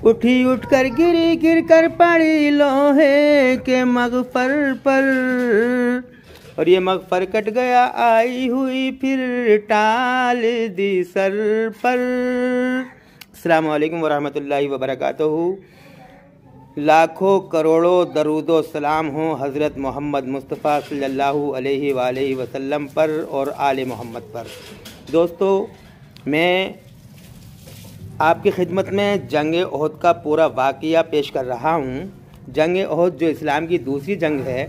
उठी उठकर गिरी गिर कर पड़ी लोहे के मगफर पर, और ये मगफर कट गया आई हुई फिर टाल दी सर पर। अस्सलामु अलैकुम वरहमतुल्लाहि वबरकातुहू। लाखों करोड़ों दरूदो सलाम हो हज़रत मोहम्मद मुस्तफ़ा सल्लल्लाहु अलैहि वसल्लम पर और आले मोहम्मद पर। दोस्तों, मैं आपकी खिदमत में जंग ओहद का पूरा वाक़या पेश कर रहा हूँ। जंग ओहद जो इस्लाम की दूसरी जंग है,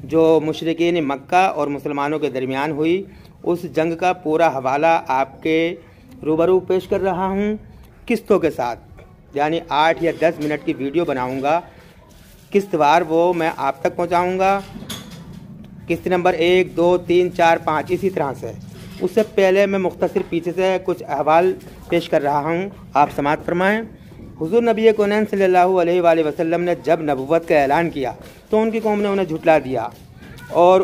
जो मुशरिकीन मक्का और मुसलमानों के दरमियान हुई, उस जंग का पूरा हवाला आपके रूबरू पेश कर रहा हूँ किस्तों के साथ। यानी 8 या 10 मिनट की वीडियो बनाऊँगा, किस्तवार वो मैं आप तक पहुँचाऊँगा। किस्त नंबर 1, 2, 3, 4, 5 इसी तरह से। उससे पहले मैं मुख्तसर पीछे से कुछ अहवाल पेश कर रहा हूँ, आप समाअत फरमाएँ। हुज़ूर नबी कौनैन सल्लल्लाहु अलैहि वसल्लम ने जब नबुव्वत का ऐलान किया तो उनकी कौम ने उन्हें झुटला दिया और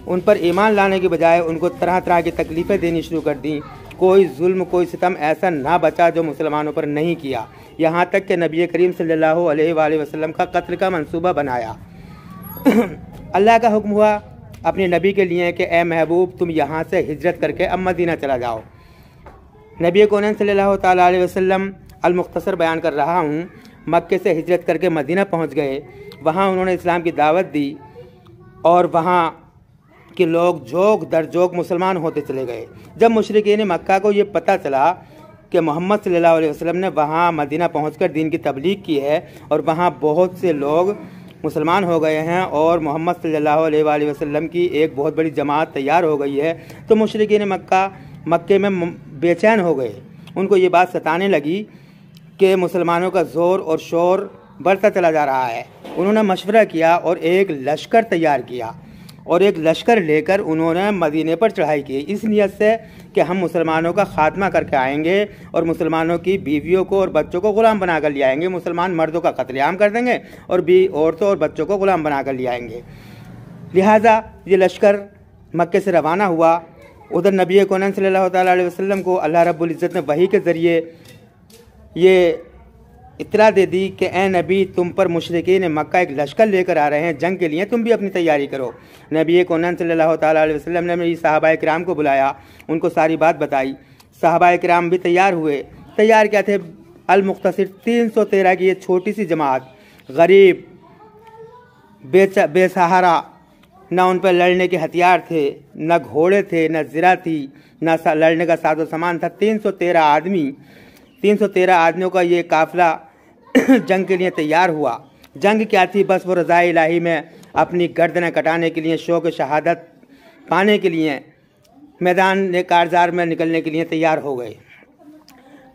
उन पर ईमान लाने के बजाय उनको तरह तरह की तकलीफ़ें देनी शुरू कर दी। कोई जुल्म, कोई सितम ऐसा ना बचा जो मुसलमानों पर नहीं किया, यहाँ तक कि नबी करीम सल्लल्लाहु अलैहि वसल्लम का कत्ल का मंसूबा बनाया। अल्लाह का हुक्म हुआ अपने नबी के लिए कि ए महबूब, तुम यहाँ से हिजरत करके अब मदीना चला जाओ। नबी कौनैन सल्लल्लाहु ताला अलैहि वसल्लम अल-मुख्तसर बयान कर रहा हूँ, मक्के से हिजरत करके मदीना पहुँच गए। वहाँ उन्होंने इस्लाम की दावत दी और वहाँ के लोग जोग दर जोग मुसलमान होते चले गए। जब मुशरिकीन मक्का को ये पता चला कि मोहम्मद सल्लल्लाहु अलैहि वसल्लम ने वहाँ मदीना पहुँचकर दीन की तबलीग की है और वहाँ बहुत से लोग मुसलमान हो गए हैं और मोहम्मद सल्लल्लाहु अलैहि वसल्लम की एक बहुत बड़ी जमात तैयार हो गई है, तो मुशरिकीन मक्के में बेचैन हो गए। उनको ये बात सताने लगी कि मुसलमानों का ज़ोर और शोर बढ़ता चला जा रहा है। उन्होंने मशवरा किया और एक लश्कर तैयार किया और एक लश्कर लेकर उन्होंने मदीने पर चढ़ाई की, इस नियत से कि हम मुसलमानों का ख़ात्मा करके आएंगे और मुसलमानों की बीवियों को और बच्चों को ग़ुलाम बना कर ले आएंगे। मुसलमान मर्दों का कत्लेआम कर देंगे और औरतों और बच्चों को ग़ुलाम बना कर ले आएंगे। लिहाजा ये लश्कर मक्के से रवाना हुआ। उधर नबी कौनैन सल्लल्लाहु अलैहि वसल्लम को अल्लाह रब्बुल इज़्ज़त ने वही के ज़रिए ये इत्तला दे दी कि ए नबी, तुम पर मुशरिकीन मक्का एक लश्कर लेकर आ रहे हैं जंग के लिए, तुम भी अपनी तैयारी करो। नबी कौनैन सल्लल्लाहु अलैहि वसल्लम ने मेरी सहाबाए किराम को बुलाया, उनको सारी बात बताई। सहाबाए किराम भी तैयार हुए। तैयार क्या थे? अल-मुख्तसर 313 की ये छोटी सी जमात, गरीब, बेसहारा, ना उन पर लड़ने के हथियार थे, न घोड़े थे, न ज़रा थी, न लड़ने का साजो सामान था। 313 आदमियों का ये काफ़िला जंग के लिए तैयार हुआ। जंग क्या थी? बस वो रज़ाए इलाही में अपनी गर्दनें कटाने के लिए, शौक़ शहादत पाने के लिए मैदान कारज़ार में निकलने के लिए तैयार हो गए।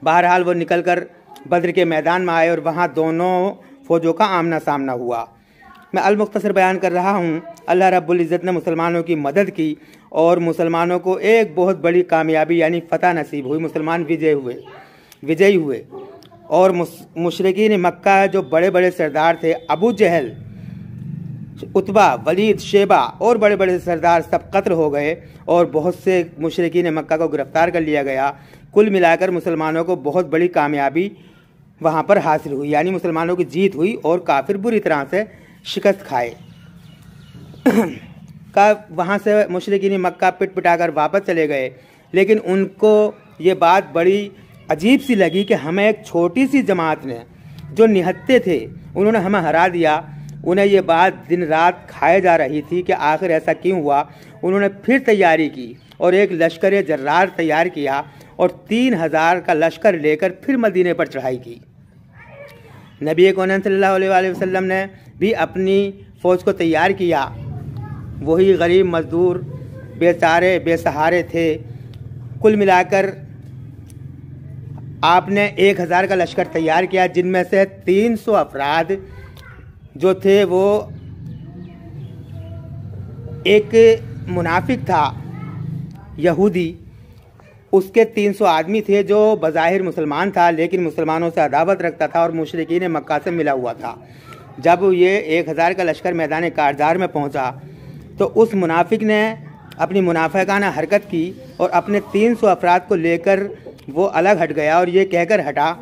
बहरहाल वो निकलकर बद्र के मैदान में आए और वहाँ दोनों फ़ौजों का आमना सामना हुआ। मैं अल-मुख्तसर बयान कर रहा हूँ। अल्लाह रब्बुल इज़्ज़त ने मुसलमानों की मदद की और मुसलमानों को एक बहुत बड़ी कामयाबी यानी फ़तह नसीब हुई। मुसलमान विजयी हुए और मुशरिकीन मक्का जो बड़े बड़े सरदार थे, अबू जहल, उतबा, वलीद, शेबा और बड़े बड़े सरदार सब कत्ल हो गए और बहुत से मुशरिकीन मक्का को गिरफ्तार कर लिया गया। कुल मिलाकर मुसलमानों को बहुत बड़ी कामयाबी वहाँ पर हासिल हुई, यानी मुसलमानों की जीत हुई और काफिर बुरी तरह से शिकस्त खाए। वहाँ से मुशरिकीन मक्का पिट पिटाकर वापस चले गए, लेकिन उनको ये बात बड़ी अजीब सी लगी कि हमें एक छोटी सी जमात ने, जो निहत्ते थे, उन्होंने हमें हरा दिया। उन्हें ये बात दिन रात खाए जा रही थी कि आखिर ऐसा क्यों हुआ। उन्होंने फिर तैयारी की और एक लश्कर जर्रार तैयार किया और 3000 का लश्कर लेकर फिर मदीने पर चढ़ाई की। नबी कौनैन सल्लल्लाहु अलैहि वसल्लम ने भी अपनी फ़ौज को तैयार किया। वही गरीब मजदूर बेचारे बेसहारे थे। कुल मिलाकर आपने 1000 का लश्कर तैयार किया, जिनमें से 300 अफराद जो थे वो एक मुनाफिक था यहूदी, उसके 300 आदमी थे जो बज़ाहिर मुसलमान था लेकिन मुसलमानों से अदावत रखता था और मुशरिकीन मक्का से मिला हुआ था। जब ये 1000 का लश्कर मैदान कारज़ार में पहुंचा तो उस मुनाफिक ने अपनी मुनाफिकाना हरकत की और अपने 300 अफराद को लेकर वो अलग हट गया और ये कहकर हटा,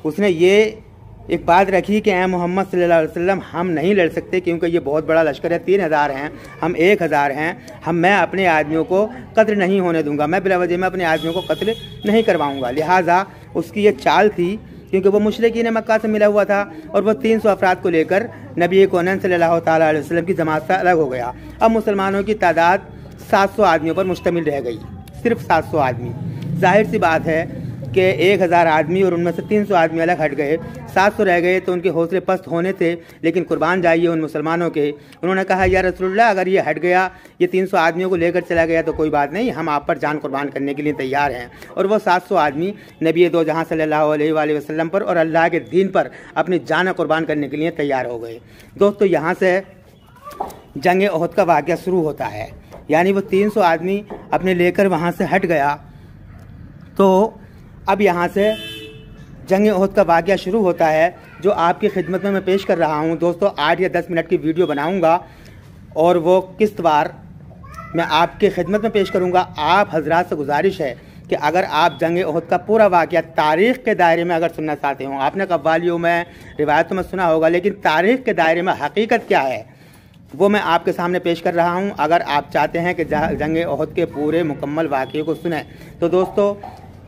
उसने ये एक बात रखी कि ऐ मोहम्मद सल्लल्लाहु अलैहि वसल्लम, हम नहीं लड़ सकते क्योंकि ये बहुत बड़ा लश्कर है, 3000 हैं, हम 1000 हैं, मैं अपने आदमियों को कत्ल नहीं होने दूंगा, मैं बिला वजह में अपने आदमियों को कत्ल नहीं करवाऊंगा। लिहाजा उसकी ये चाल थी क्योंकि वो मुशरिकीन मक्का से मिला हुआ था और वह 300 अफराद को लेकर नबी कौनैन सल्लल्लाहु ताला अलैहि वसल्लम की जमात से अलग हो गया। अब मुसलमानों की तादाद 700 आदमियों पर मुश्तमिल रह गई, सिर्फ 700 आदमी। जाहिर सी बात है कि 1000 आदमी और उनमें से 300 आदमी अलग हट गए, 700 रह गए तो उनके हौसले पस्त होने थे। लेकिन कुर्बान जाइए उन मुसलमानों के, उन्होंने कहा या रसूलुल्लाह, अगर ये हट गया, ये 300 आदमियों को लेकर चला गया तो कोई बात नहीं, हम आप पर जान कुर्बान करने के लिए तैयार हैं। और वो 700 आदमी नबी दो जहां सल्लल्लाहु अलैहि वसल्लम पर और अल्लाह के दीन पर अपनी जान कुर्बान करने के लिए तैयार हो गए। दोस्तों, यहाँ से जंग ओहद का वाक़या शुरू होता है, यानी वो 300 आदमी अपने लेकर वहाँ से हट गया। तो अब यहाँ से जंग ओहद का वाक़या शुरू होता है, जो आपकी खिदमत में मैं पेश कर रहा हूँ। दोस्तों, 8 या 10 मिनट की वीडियो बनाऊँगा और वो किस्तवार मैं आपके खिदमत में पेश करूँगा। आप हजरात से गुजारिश है कि अगर आप जंग ओहद का पूरा वाक़या तारीख़ के दायरे में अगर सुनना चाहते हो, आपने कव्वालियों में, रिवायतों में सुना होगा, लेकिन तारीख़ के दायरे में हकीकत क्या है वो मैं आपके सामने पेश कर रहा हूँ। अगर आप चाहते हैं कि जंग ओहद के पूरे मुकम्मल वाक़े को सुने, तो दोस्तों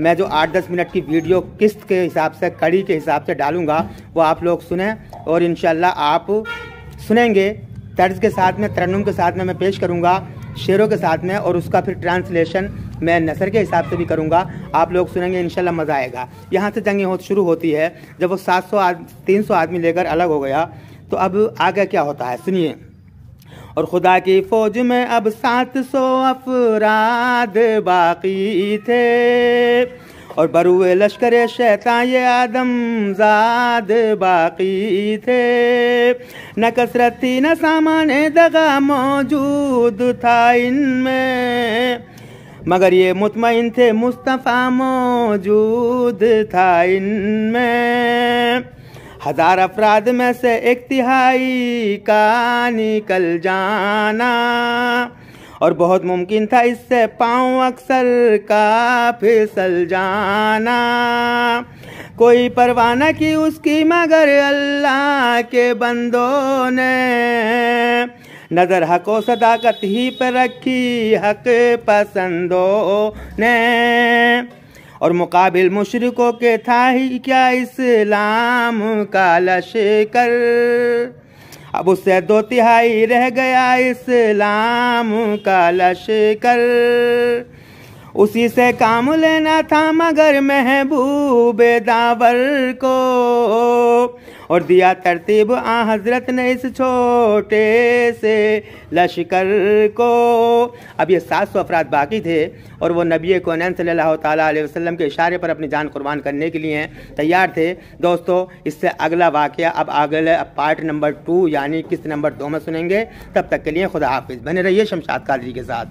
मैं जो 8-10 मिनट की वीडियो किस्त के हिसाब से, कड़ी के हिसाब से डालूंगा, वो आप लोग सुने और इंशाल्लाह आप सुनेंगे तर्ज के साथ में, तरन्नुम के साथ में मैं पेश करूंगा, शेरों के साथ में, और उसका फिर ट्रांसलेशन मैं नसर के हिसाब से भी करूंगा। आप लोग सुनेंगे, इंशाल्लाह मज़ा आएगा। यहाँ से जंग ओहद शुरू होती है जब वो 300 आदमी लेकर अलग हो गया। तो अब आगे क्या होता है सुनिए। और खुदा की फौज में अब 700 अफराद बाकी थे और बरुए लश्कर शैतान ये आदमजाद बाकी थे। न कसरत थी न सामान दगा मौजूद था इनमें, मगर ये मुतमईन थे मुस्तफ़ा मौजूद था इनमें। 1000 अफराद में से 1/3 का निकल जाना और बहुत मुमकिन था इससे पाँव अक्सर का फिसल जाना। कोई परवाह न की उसकी मगर अल्लाह के बंदों ने, नज़र हक व सदाकत ही पर रखी हक पसंदों ने। और मुकाबिल मुशरिकों के था ही क्या इस्लाम का लश्कर, अब उससे 2/3 रह गया इस्लाम का लश्कर। उसी से काम लेना था मगर महबूब दावर को, और दिया तरतीब आ हजरत ने इस छोटे से लश्कर को। अब ये 700 अफराद बाकी थे और वो नबी कौनैन सल्लल्लाहु ताला अलैहि वसल्लम के इशारे पर अपनी जान कुर्बान करने के लिए तैयार थे। दोस्तों, इससे अगला वाक़या अब पार्ट नंबर 2 यानी किस्त नंबर 2 में सुनेंगे। तब तक के लिए खुदा हाफिज़। बने रहिए शमशाद कादरी के साथ।